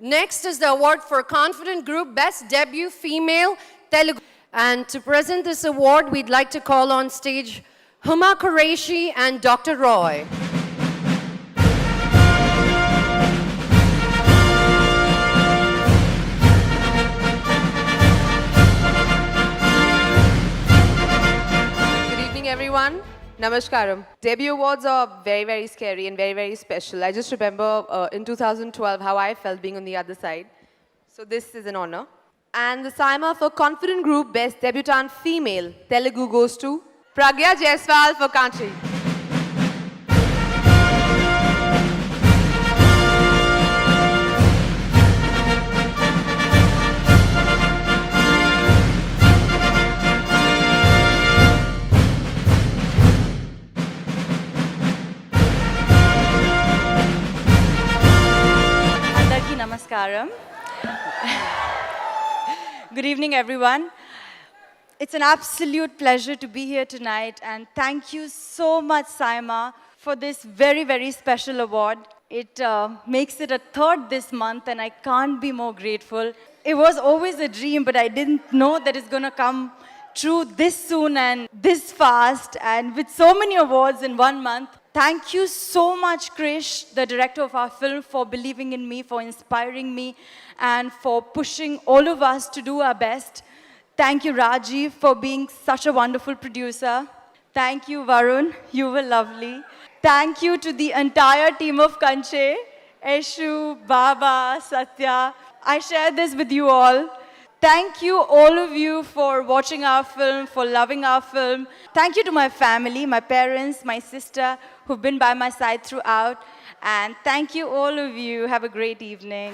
Next is the award for Confident Group Best Debut Female Telugu. And to present this award, we'd like to call on stage Huma Qureshi and Dr. Roy. Good evening, everyone. Namaskaram. Debut awards are very, very scary and very, very special. I just remember in 2012 how I felt being on the other side. So this is an honor. And the Saima for Confident Group Best Debutante Female Telugu goes to Pragya Jaiswal for country. Andarki namaskaram. Good evening, everyone. It's an absolute pleasure to be here tonight, and thank you so much, Saima, for this very, very special award. It makes it a third this month, and I can't be more grateful. It was always a dream, but I didn't know that it's going to come true this soon and this fast, and with so many awards in 1 month. Thank you so much, Krish, the director of our film, for believing in me, for inspiring me, and for pushing all of us to do our best. Thank you, Rajiv, for being such a wonderful producer. Thank you, Varun. You were lovely. Thank you to the entire team of Kanche, Eshu, Baba, Satya. I share this with you all. Thank you, all of you, for watching our film, for loving our film. Thank you to my family, my parents, my sister, who've been by my side throughout. And thank you, all of you. Have a great evening.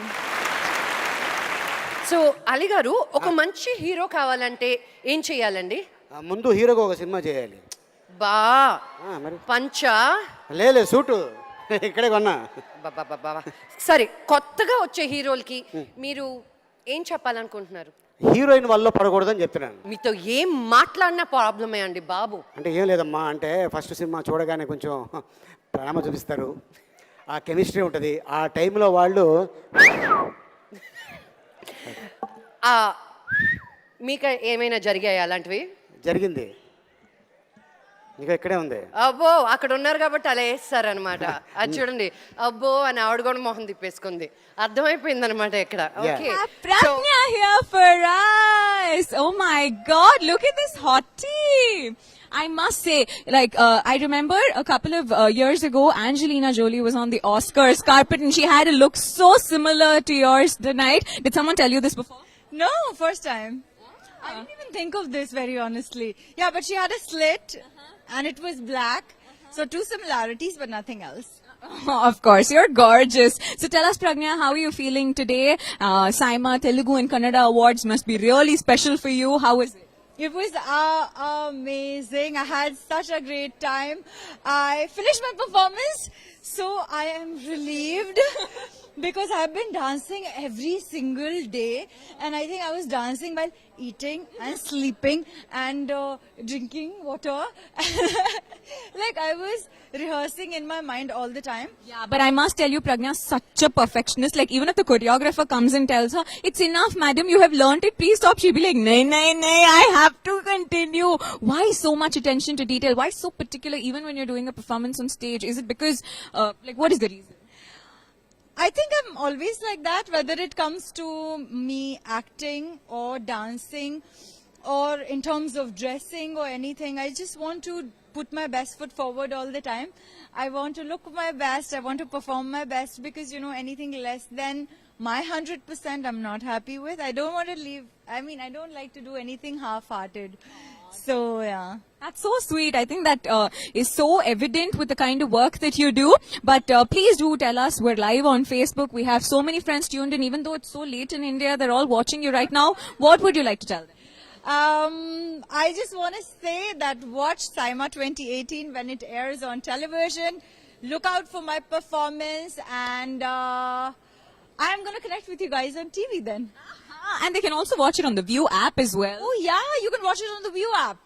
So Ali గారు ఒక మంచి hero కావాలంటే ఏం చెయ్యాలండి? ముందు హీరోగా ఒక cinema చేయాలి. బా మరి పంచా లేదు సూటు ఇక్కడే కొన్నా. సరే, కొత్తగా వచ్చే హీరోలకి మీరు ఏం చెప్పాలనుకుంటున్నారు? హీరోయిన్ వల్ల పడకూడదని చెప్తున్నాను. మీతో ఏం మాట్లాడినా ప్రాబ్లమే అండి బాబు. అంటే ఏం లేదమ్మా, అంటే ఫస్ట్ సినిమా చూడగానే కొంచెం ప్రేమ చూపిస్తారు, ఆ కెమిస్ట్రీ ఉంటుంది. ఆ టైంలో వాళ్ళు మీకు ఏమైనా జరిగాయి అలాంటివి? జరిగింది, ఇంకా ఇక్కడే ఉంది. అబ్బో, అక్కడ ఉన్నారు కాబట్టి అలా వేస్తారనమాట. అది చూడండి, అబ్బో అని ఆవిడ కూడా మొహం తిప్పేసుకుంది, అర్థమైపోయింది అనమాట ఇక్కడ. Okay, Pragya here for us. Oh my God, look at this hot tea. I must say, like, I remember a couple of years ago, Angelina Jolie was on the Oscars carpet and she had a look so similar to yours tonight. Did someone tell you this before? No, first time. I didn't even think of this, very honestly. Yeah, but she had a slit and it was black. So two similarities, but nothing else. Of course, you're gorgeous. So tell us, Pragya, how are you feeling today? Saima Telugu and Kannada Awards must be really special for you. How is it? It was amazing. I had such a great time. I finished my performance, so I am relieved because I've been dancing every single day, and I think I was dancing while eating and sleeping and drinking water. Like I was rehearsing in my mind all the time. Yeah, but I must tell you, Pragya, such a perfectionist. Like, even if the choreographer comes and tells her, it's enough, madam, you have learnt it, please stop. She'll be like, nay, I have to continue. Why so much attention to detail? Why so particular even when you're doing a performance on stage? Is it because, like, what is the reason? I think I'm always like that, whether it comes to me acting or dancing or in terms of dressing or anything. I just want to put my best foot forward all the time. I want to look my best. I want to perform my best because, you know, anything less than my 100% I'm not happy with. I don't want to leave. I mean, I don't like to do anything half-hearted. So, yeah. That's so sweet. I think that is so evident with the kind of work that you do. But please do tell us. We're live on Facebook. We have so many friends tuned in. Even though it's so late in India, they're all watching you right now. What would you like to tell them? I just want to say that watch Saima 2018 when it airs on television. Look out for my performance, and I'm going to connect with you guys on TV then. And they can also watch it on the View app as well. Oh yeah, you can watch it on the View app.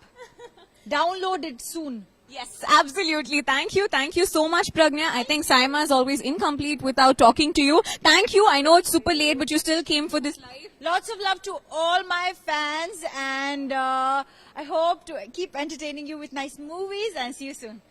Download it soon. Yes, absolutely. Thank you so much, Pragnya. I think Saima is always incomplete without talking to you. Thank you. I know it's super late, but you still came for this live. Lots of love to all my fans, and I hope to keep entertaining you with nice movies, and see you soon.